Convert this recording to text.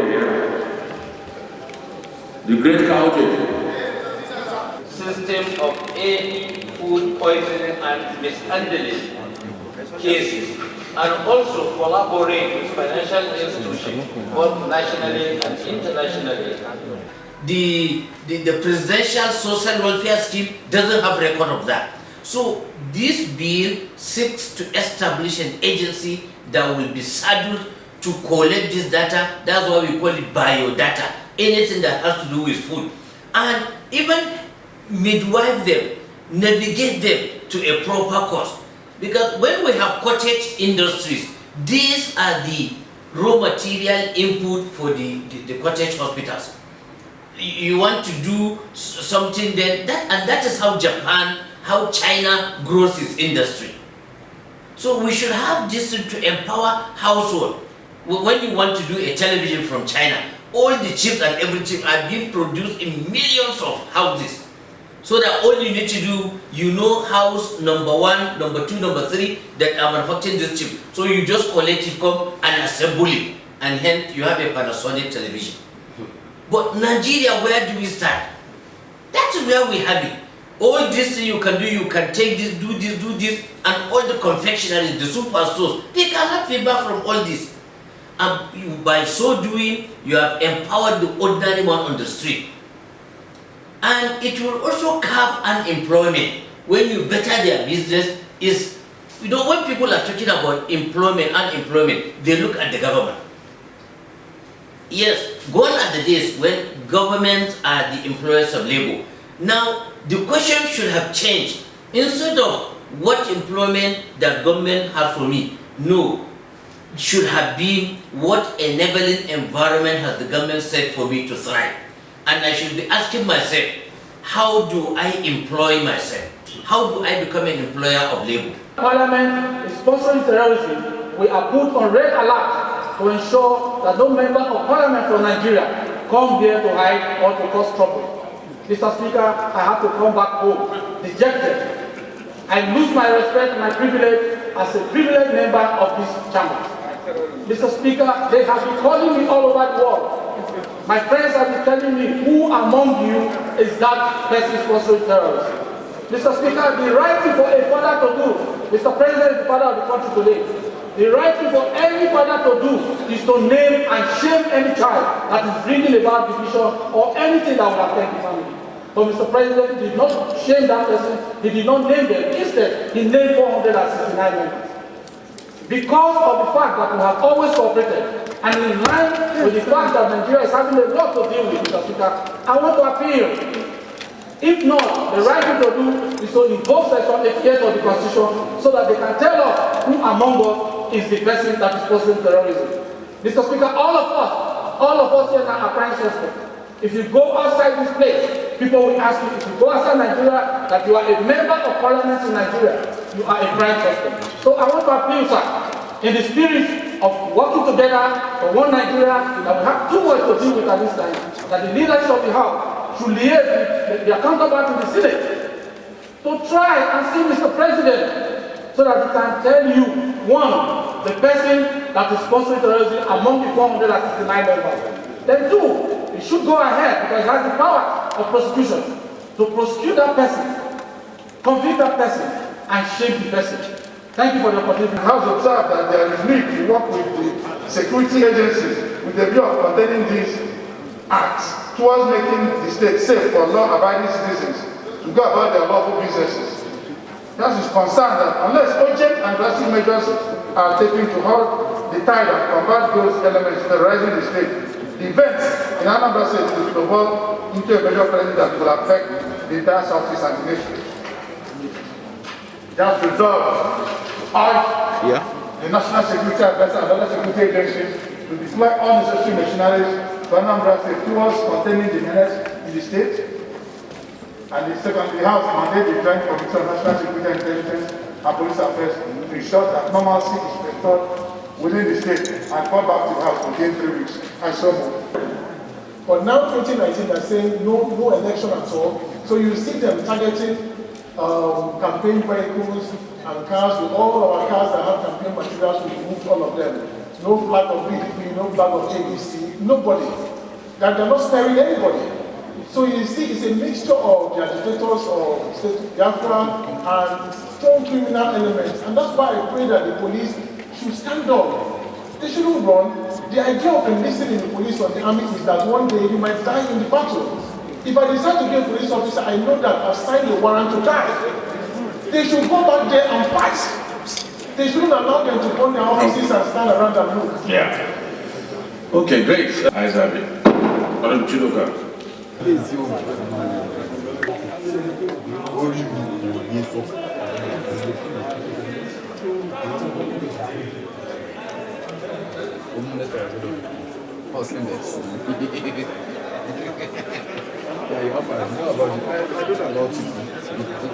neighbor here. The great Kauji. System of food poisoning and mishandling cases, and also collaborate with financial institutions, both nationally and internationally. The presidential social welfare scheme doesn't have record of that. So this bill seeks to establish an agency that will be saddled to collect this data. That's why we call it biodata. Anything that has to do with food. And even midwife them, navigate them to a proper course. Because when we have cottage industries, these are the raw material input for the cottage hospitals. You want to do something then, and that is how Japan, how China grows its industry. So we should have this to empower household. When you want to do a television from China, all the chips and everything are being produced in millions of houses. So that all you need to do, you know house number 1, number 2, number 3 that are manufacturing this chip. So you just collect it, come and assemble it, and hence you have a Panasonic television. But Nigeria, where do we start? That's where we have it. All this thing you can do, you can take this, do this, and all the confectionaries, the superstores, they cannot feedback from all this. And by so doing, you have empowered the ordinary one on the street. And it will also curb unemployment. When you better their business, when people are talking about employment, unemployment, they look at the government. Yes, gone are the days when governments are the employers of labor. Now, the question should have changed. Instead of what employment that government has for me, no, it should have been what enabling environment has the government set for me to thrive. And I should be asking myself, how do I employ myself? How do I become an employer of labor? Parliament is sponsoring terrorism. We are put on red alert to ensure that no member of Parliament from Nigeria come here to hide or to cause trouble. Mr. Speaker, I have to come back home dejected. I lose my respect and my privilege as a privileged member of this chamber. Mr. Speaker, they have been calling me all over the world. My friends have been telling me, who among you is that person sponsoring terrorism? Mr. Speaker, the right thing for a father to do, Mr. President is the father of the country today, the right thing for any father to do is to name and shame any child that is bringing about division or anything that will affect the family. But Mr. President did not shame that person, he did not name them. Instead, he named 469 members. Because of the fact that we have always cooperated, and in line with the fact that Nigeria is having a lot to deal with, Mr. Speaker, I want to appeal. If not, the right thing to do is to invoke Section 88 of the Constitution so that they can tell us who among us is the person that is causing terrorism. Mr. Speaker, all of us here now are prime suspects. If you go outside this place, people will ask you, if you go outside Nigeria, that you are a member of Parliament in Nigeria, you are a prime suspect. So I want to appeal, sir, in the spirit of working together for one Nigeria, that we have too much to deal with at this time, that the leadership of the House should liaise with their counterpart in the Senate to try and see Mr. President so that he can tell you, one, the person that is sponsoring terrorism among the 469 members. Then two, he should go ahead because he has the power of prosecution to prosecute that person, convict that person, and shame the person. Thank you for the opportunity. The House observed that there is need to work with the security agencies with the view of containing these acts towards making the state safe for law-abiding citizens to go about their lawful businesses. Thus is concerned that unless urgent and drastic measures are taken to halt the tide and combat those elements terrorizing the state, the events in Anambra State will evolve into a major crisis that will affect the entire Southeast and the nation. Just resolved the National Security Advisor and other security agencies to deploy all necessary machineries to Anambra State towards containing the menace in the state. And the second, the House mandated the Joint Committee on National Security Intelligence and Police Affairs to ensure that normalcy is restored within the state and call back to the House within 3 weeks and so on. But now 2019 they're saying no election at all. So you see them targeting campaign vehicles and cars. With all our cars that have campaign materials, we removed all of them. no flag of PDP, no flag of ABC, nobody. That they're not sparing anybody. So you see, it's a mixture of the agitators of State Biafra and strong criminal elements. And that's why I pray that the police should stand up. They shouldn't run. The idea of enlisting in the police or the army is that one day you might die in the battle. If I decide to be a police officer, I know that I've signed a warrant to die. They should go back there and fight. They shouldn't allow them to burn their offices and stand around and look. Yeah. Okay, great. Eyes have it. Madam Chidoka. Yeah, you have I know about it. I don't know about it.